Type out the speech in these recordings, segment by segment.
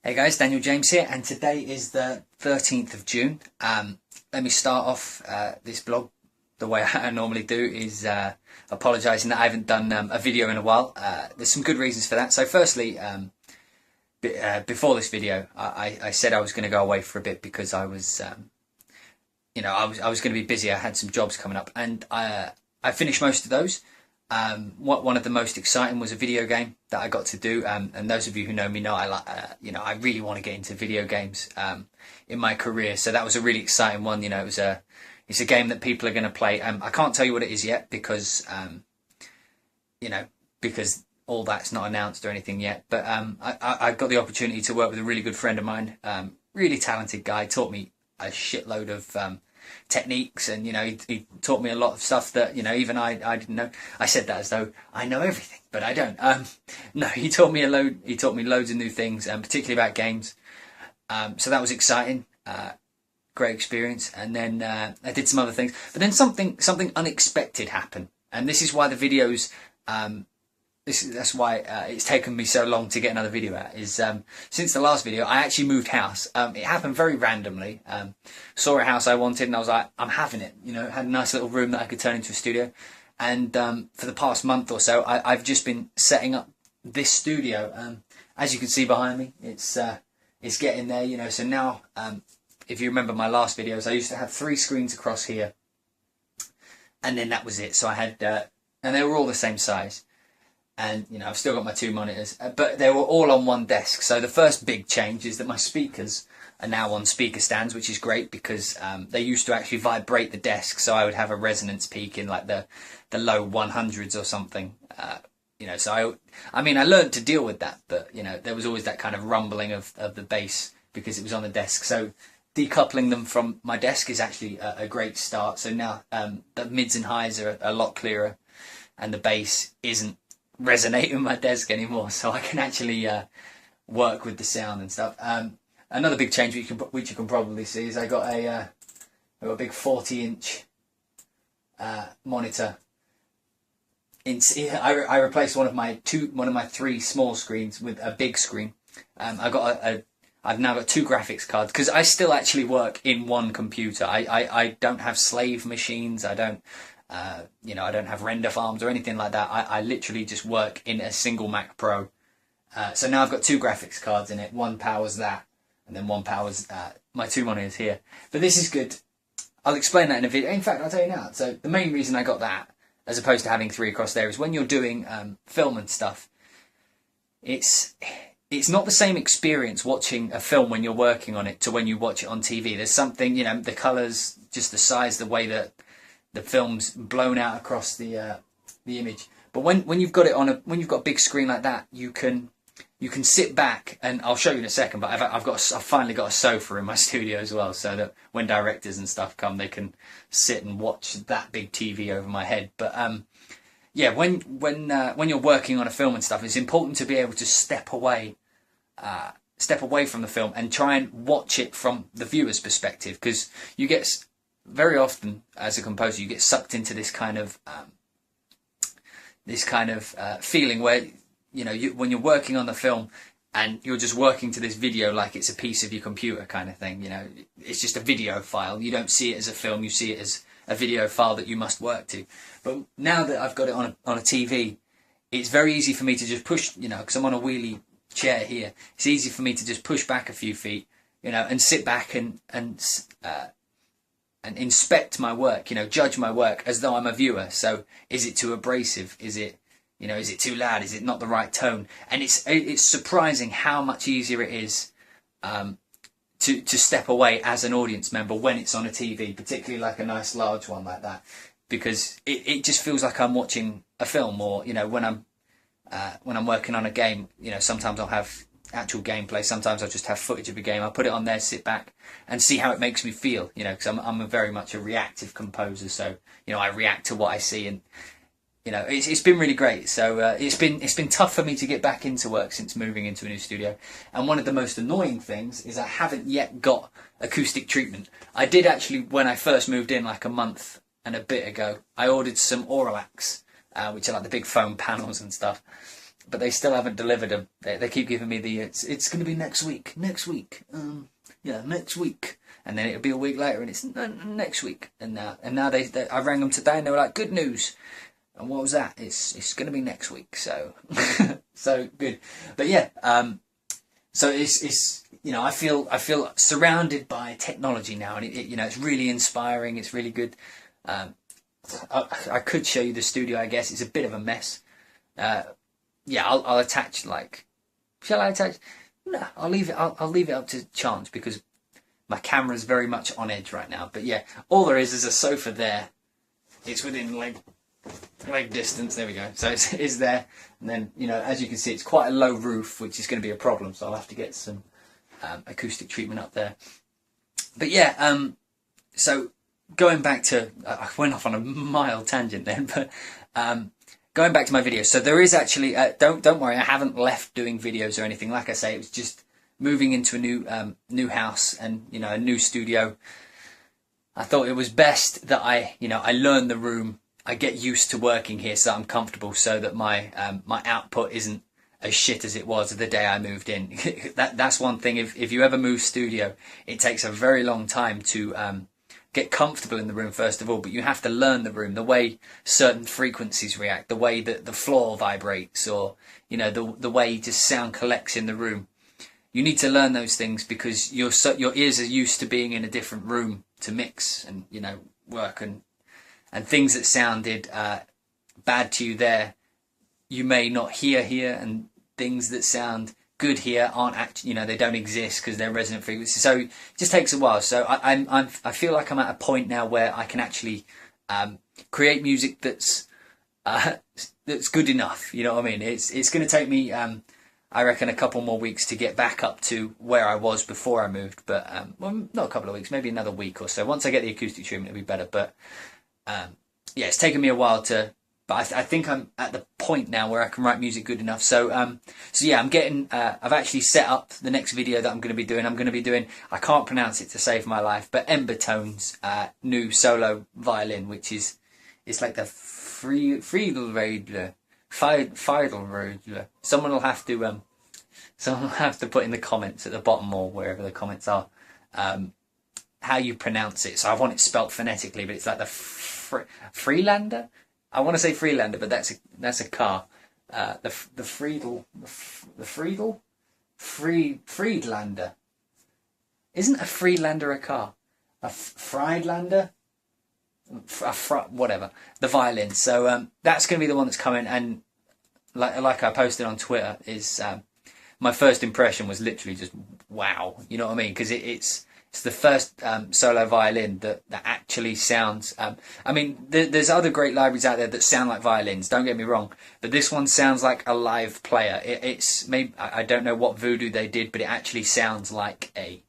Hey guys, Daniel James here, and today is the 13th of June. Let me start off this blog the way I normally do, is apologising that I haven't done a video in a while. There's some good reasons for that. So firstly, before this video, I said I was going to go away for a bit because I was, I was going to be busy. I had some jobs coming up, and I finished most of those. One of the most exciting was a video game that I got to do, and those of you who know me know I really want to get into video games in my career. So that was a really exciting one. It's a game that people are going to play. I can't tell you what it is yet because because all that's not announced or anything yet. But I got the opportunity to work with a really good friend of mine, really talented guy. Taught me a shitload of techniques, and he taught me a lot of stuff that even I didn't know. I said that as though I know everything, but I don't. No, he taught me loads of new things, particularly about games. So that was exciting, great experience. And then I did some other things, but then something unexpected happened, and this is why the videos. That's why it's taken me so long to get another video out. Since the last video, I actually moved house. It happened very randomly. Saw a house I wanted, and I was like, I'm having it. Had a nice little room that I could turn into a studio. And for the past month or so, I've just been setting up this studio. As you can see behind me, it's getting there. So now, if you remember my last videos, I used to have 3 screens across here, and then that was it. So I had, and they were all the same size. And I've still got my 2 monitors, but they were all on one desk. So the first big change is that my speakers are now on speaker stands, which is great because they used to actually vibrate the desk, so I would have a resonance peak in like the low 100s or something. So I learned to deal with that, but there was always that kind of rumbling of the bass because it was on the desk. So decoupling them from my desk is actually a great start. So now the mids and highs are a lot clearer, and the bass isn't resonate with my desk anymore, so I can actually work with the sound and stuff. Another big change which you can probably see is I got a big 40-inch monitor. I replaced one of my 3 small screens with a big screen. I've now got 2 graphics cards because I still actually work in one computer. I don't have slave machines. I don't have render farms or anything like that. I literally just work in a single Mac Pro. So now I've got 2 graphics cards in it. One powers that, and then one powers my 2 monitors here. But this is good. I'll explain that in a video. In fact, I'll tell you now. So the main reason I got that, as opposed to having 3 across there, is when you're doing film and stuff, it's not the same experience watching a film when you're working on it to when you watch it on TV. There's something, the colours, just the size, the way that the film's blown out across the image. But when you've got it when you've got a big screen like that, you can sit back, and I'll show you in a second. But I've finally got a sofa in my studio as well, so that when directors and stuff come, they can sit and watch that big TV over my head. But yeah, when you're working on a film and stuff, it's important to be able to step away from the film and try and watch it from the viewer's perspective, because you get very often, as a composer, you get sucked into this kind of feeling where when you're working on the film and you're just working to this video like it's a piece of your computer kind of thing. It's just a video file. You don't see it as a film. You see it as a video file that you must work to. But now that I've got it on a TV, it's very easy for me to just push. Because I'm on a wheelie chair here. It's easy for me to just push back a few feet. And sit back and inspect my work, judge my work as though I'm a viewer. So is it too abrasive? Is it too loud? Is it not the right tone? And it's surprising how much easier it is to step away as an audience member when it's on a TV, particularly like a nice large one like that, because it just feels like I'm watching a film. Or when I'm working on a game, sometimes I'll have actual gameplay, sometimes I'll just have footage of a game. I'll put it on there, sit back and see how it makes me feel, because I'm very much a reactive composer. So I react to what I see, and it's been really great. So it's been tough for me to get back into work since moving into a new studio. And one of the most annoying things is I haven't yet got acoustic treatment. I did actually, when I first moved in like a month and a bit ago, I ordered some Auralacs, which are like the big foam panels and stuff. but they still haven't delivered them. They keep giving me the it's going to be next week, yeah, next week, and then it'll be a week later, and it's next week, and now they I rang them today, and they were like, good news, and what was that? It's going to be next week, so so good, but yeah, so it's you know, I feel surrounded by technology now, and it you know, it's really inspiring, it's really good. I could show you the studio, I guess. It's a bit of a mess. Yeah, I'll attach, like, shall I attach? No, I'll leave it. I'll leave it up to chance because my camera's very much on edge right now. But yeah, all there is a sofa there. It's within leg distance. There we go. So it's there, and then, you know, as you can see, it's quite a low roof, which is going to be a problem. So I'll have to get some acoustic treatment up there. But yeah, so going back to, I went off on a mild tangent then, but going back to my videos. So there is actually, don't worry, I haven't left doing videos or anything. Like I say, it was just moving into a new house and, you know, a new studio. I thought it was best that I learn the room. I get used to working here so I'm comfortable, so that my my output isn't as shit as it was the day I moved in. That's one thing. If you ever move studio, it takes a very long time to get comfortable in the room, first of all, but you have to learn the room, the way certain frequencies react, the way that the floor vibrates, or, you know, the way just sound collects in the room. You need to learn those things because your ears are used to being in a different room to mix and, you know, work, and things that sounded bad to you there, you may not hear here, and things that sound good here aren't actually, you know, they don't exist because they're resonant frequencies. So it just takes a while. So I feel like I'm at a point now where I can actually create music that's good enough. You know what I mean? It's going to take me, I reckon, a couple more weeks to get back up to where I was before I moved. But well, not a couple of weeks, maybe another week or so. Once I get the acoustic treatment, it'll be better. But yeah, it's taken me a while to. But I think I'm at the point now where I can write music good enough. So yeah, I'm getting. I've actually set up the next video that I'm going to be doing. I'm going to be doing. I can't pronounce it to save my life, but Embertone's new solo violin, which is, it's like the Friedelredler. Someone will have to put in the comments at the bottom, or wherever the comments are, how you pronounce it. So I want it spelt phonetically, but it's like the Freelander. I want to say Freelander, but that's a car. The Friedlander. Isn't a Freelander a car? A Friedlander? Whatever. The violin. So that's going to be the one that's coming. And like I posted on Twitter, is my first impression was literally just wow. You know what I mean? Because it's the first solo violin that actually sounds. I mean, there's other great libraries out there that sound like violins. Don't get me wrong, but this one sounds like a live player. It's maybe, I don't know what voodoo they did, but it actually sounds like a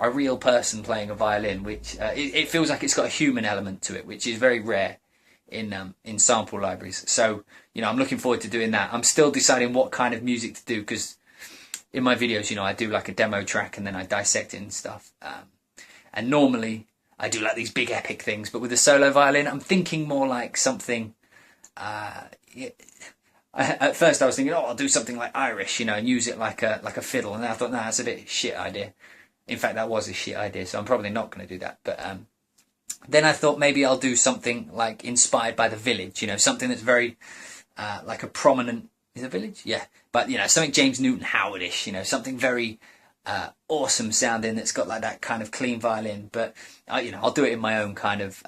real person playing a violin. Which it feels like it's got a human element to it, which is very rare in sample libraries. So, you know, I'm looking forward to doing that. I'm still deciding what kind of music to do, because in my videos, you know, I do like a demo track and then I dissect it and stuff. And normally I do like these big epic things, but with the solo violin, I'm thinking more like something. At first I was thinking, oh, I'll do something like Irish, you know, and use it like a fiddle. And then I thought, no, that's a bit shit idea. In fact, that was a shit idea, so I'm probably not going to do that. But then I thought maybe I'll do something like inspired by The Village, you know, something that's very like a prominent. Is it Village? Yeah, but you know, something James Newton Howard-ish, you know, something very awesome sounding that's got like that kind of clean violin. But you know, I'll do it in my own kind of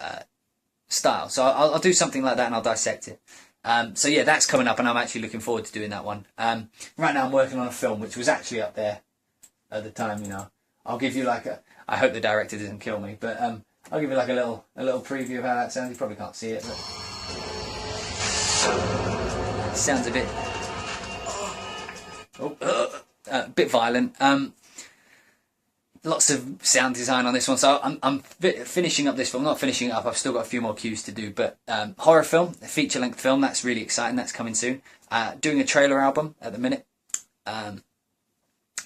style. So I'll do something like that and I'll dissect it. So yeah, that's coming up, and I'm actually looking forward to doing that one. Right now I'm working on a film which was actually up there at the time. You know, I'll give you like a. I hope the director doesn't kill me, but I'll give you like a little preview of how that sounds. You probably can't see it, but it sounds a bit. A bit violent. Lots of sound design on this one, so I'm finishing up this film. Not finishing it up, I've still got a few more cues to do, but horror film, a feature-length film, that's really exciting. That's coming soon. Doing a trailer album at the minute.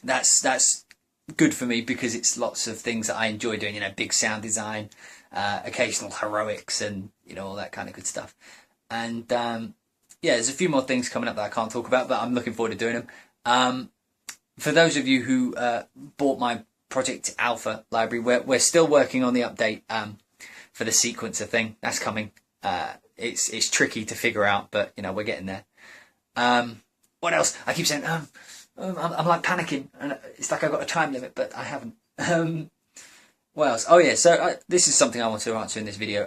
That's good for me because it's lots of things that I enjoy doing, you know, big sound design, occasional heroics, and you know, all that kind of good stuff. And yeah, there's a few more things coming up that I can't talk about, but I'm looking forward to doing them. For those of you who bought my Project Alpha library, we're still working on the update for the sequencer thing. That's coming. It's tricky to figure out, but you know, we're getting there. What else? I keep saying I'm like panicking, and it's like I've got a time limit, but I haven't. What else? Oh yeah, so this is something I want to answer in this video.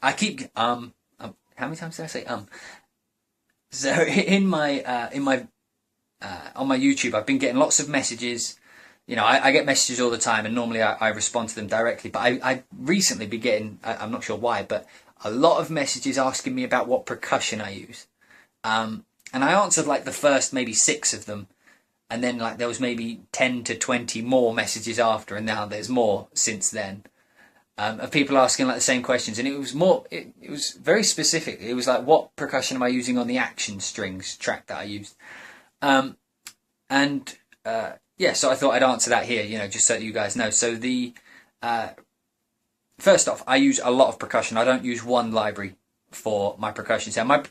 I keep how many times did I say So in my on my YouTube, I've been getting lots of messages. You know, I get messages all the time, and normally I respond to them directly. But I recently been getting, I'm not sure why, but a lot of messages asking me about what percussion I use. And I answered like the first maybe 6 of them. And then like there was maybe 10 to 20 more messages after, and now there's more since then. Of people asking like the same questions, and it was more, it was very specific. It was like, what percussion am I using on the Action Strings track that I used? Yeah, so I thought I'd answer that here, you know, just so that you guys know. So the first off, I use a lot of percussion. I don't use one library for my percussion sound.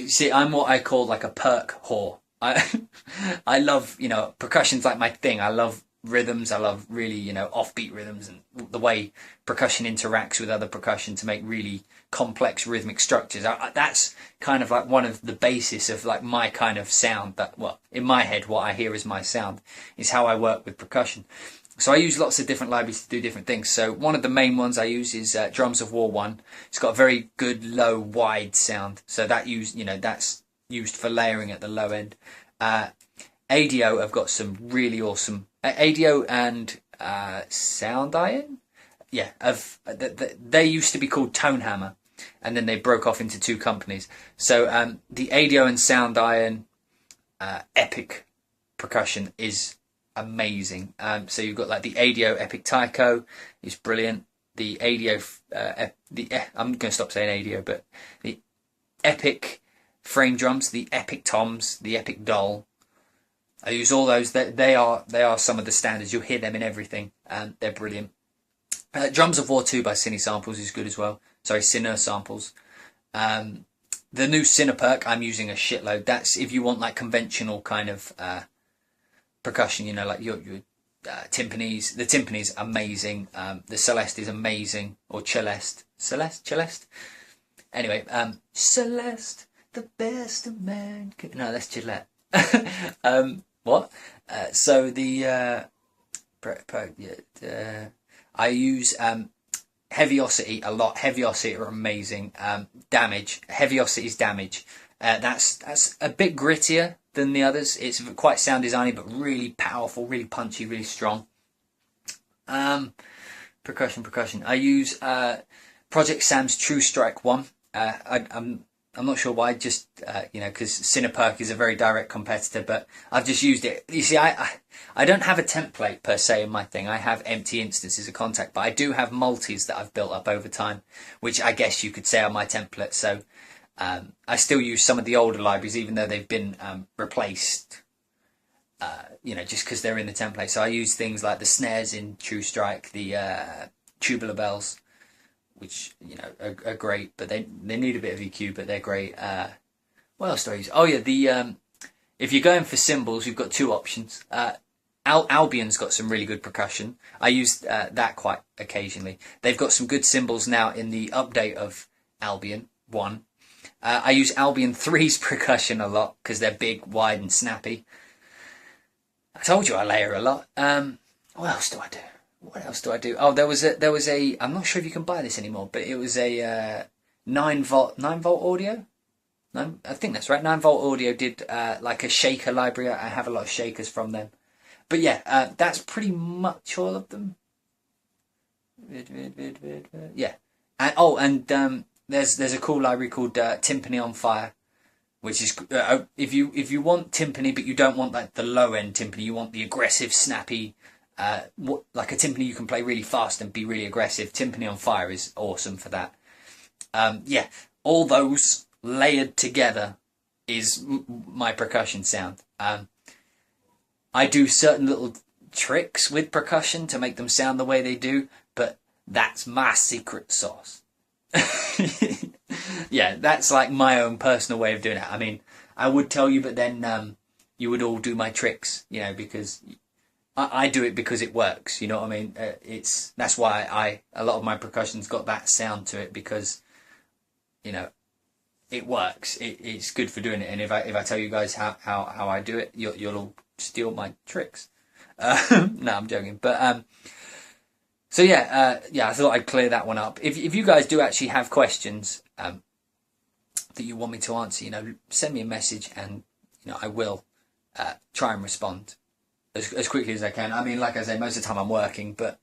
See, I'm what I call like a perk whore. I love, you know, percussion's like my thing. I love rhythms. I love really, you know, offbeat rhythms, and the way percussion interacts with other percussion to make really complex rhythmic structures. That's kind of like one of the basis of like my kind of sound. That, well, in my head, what I hear as my sound is how I work with percussion. So I use lots of different libraries to do different things. So one of the main ones I use is Drums of War 1. It's got a very good low wide sound. So that that's used for layering at the low end. ADO have got some really awesome ADO and Sound Iron. Yeah, they used to be called Tone Hammer, and then they broke off into 2 companies. So the ADO and Sound Iron Epic percussion is amazing. So you've got like the ADO Epic Taiko is brilliant. The ADO I'm going to stop saying ADO, but the Epic frame drums, the Epic Toms, the Epic Doll. I use all those. They are some of the standards. You'll hear them in everything, and they're brilliant. Drums of War 2 by Cine Samples is good as well. Sorry, Cine Samples. The new Cineperk, I'm using a shitload. That's if you want like conventional kind of percussion, you know, like your timpanis. The timpani's amazing. The Celeste is amazing, or Celeste. Celeste? Anyway, Celeste, the best of man. No, that's Gillette. What? So the I use Heaviosity a lot. Heaviosity are amazing. Damage. Heaviossity's Damage. That's a bit grittier than the others. It's quite sound designy, but really powerful, really punchy, really strong. Percussion. I use Project Sam's True Strike 1. I'm not sure why, just, you know, because Cineperk is a very direct competitor, but I've just used it. You see, I don't have a template per se in my thing. I have empty instances of Contact, but I do have multis that I've built up over time, which I guess you could say are my template. So I still use some of the older libraries, even though they've been replaced, you know, just because they're in the template. So I use things like the snares in True Strike, the tubular bells, which, you know, are great, but they need a bit of EQ, but they're great. What else do I use? Oh yeah, if you're going for cymbals, you've got 2 options. Albion's got some really good percussion. I use that quite occasionally. They've got some good cymbals now in the update of Albion 1. I use Albion 3's percussion a lot because they're big, wide, and snappy. I told you I layer a lot. What else do I do? Oh, there was a. I'm not sure if you can buy this anymore, but it was a 9-volt audio. I think that's right. 9-volt audio did like a shaker library. I have a lot of shakers from them. But yeah, that's pretty much all of them. Yeah, and there's a cool library called Timpani on Fire, which is if you want timpani, but you don't want like the low end timpani, you want the aggressive, snappy. Like a timpani you can play really fast and be really aggressive. Timpani on Fire is awesome for that. Yeah, all those layered together is my percussion sound. I do certain little tricks with percussion to make them sound the way they do, but that's my secret sauce. Yeah, that's like my own personal way of doing it. I mean, I would tell you, but then you would all do my tricks, you know, because I do it because it works. You know what I mean? That's why a lot of my percussion's got that sound to it, because you know it works. It's good for doing it. And if I tell you guys how I do it, you'll all steal my tricks. No, I'm joking. But so yeah, I thought I'd clear that one up. If you guys do actually have questions that you want me to answer, you know, send me a message, and you know I will try and respond as quickly as I can. I mean, like I say, most of the time I'm working, but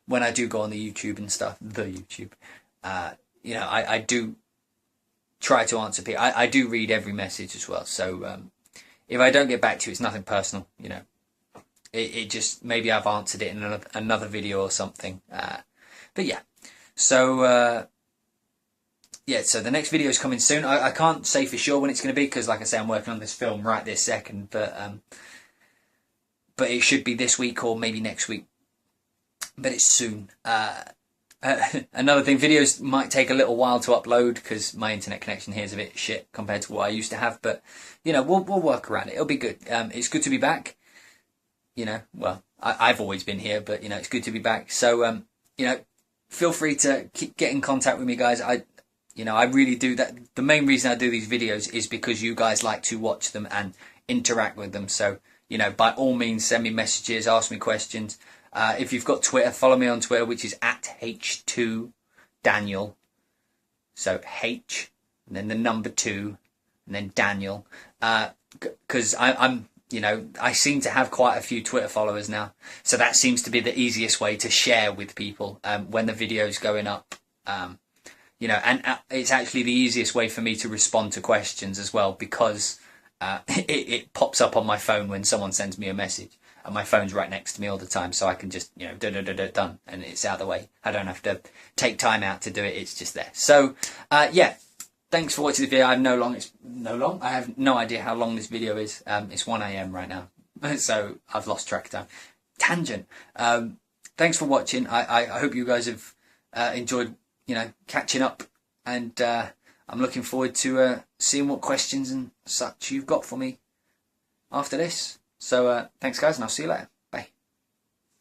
when I do go on the YouTube and stuff, you know, I do try to answer people. I do read every message as well. So if I don't get back to you, it's nothing personal, you know. It just, maybe I've answered it in another video or something. But yeah, so yeah, so the next video is coming soon. I can't say for sure when it's going to be, because like I say, I'm working on this film right this second, but it should be this week or maybe next week. But it's soon. Another thing, videos might take a little while to upload because my internet connection here is a bit shit compared to what I used to have. But you know, we'll work around it. It'll be good. It's good to be back. You know, well, I've always been here, but you know, it's good to be back. So you know, feel free to get in contact with me, guys. I really do that. The main reason I do these videos is because you guys like to watch them and interact with them. So you know, by all means, send me messages, ask me questions. If you've got Twitter, follow me on Twitter, which is @H2Daniel. So H, and then the number 2, and then Daniel. Because I'm, you know, I seem to have quite a few Twitter followers now. So that seems to be the easiest way to share with people when the video's going up. You know, and it's actually the easiest way for me to respond to questions as well, because it pops up on my phone when someone sends me a message. And my phone's right next to me all the time, so I can just, you know, done, and it's out of the way. I don't have to take time out to do it. It's just there. So, yeah, thanks for watching the video. I have no idea how long this video is. It's 1 AM right now, so I've lost track of time. Tangent. Thanks for watching. I hope you guys have enjoyed, you know, catching up, and I'm looking forward to seeing what questions and such you've got for me after this. So thanks guys, and I'll see you later.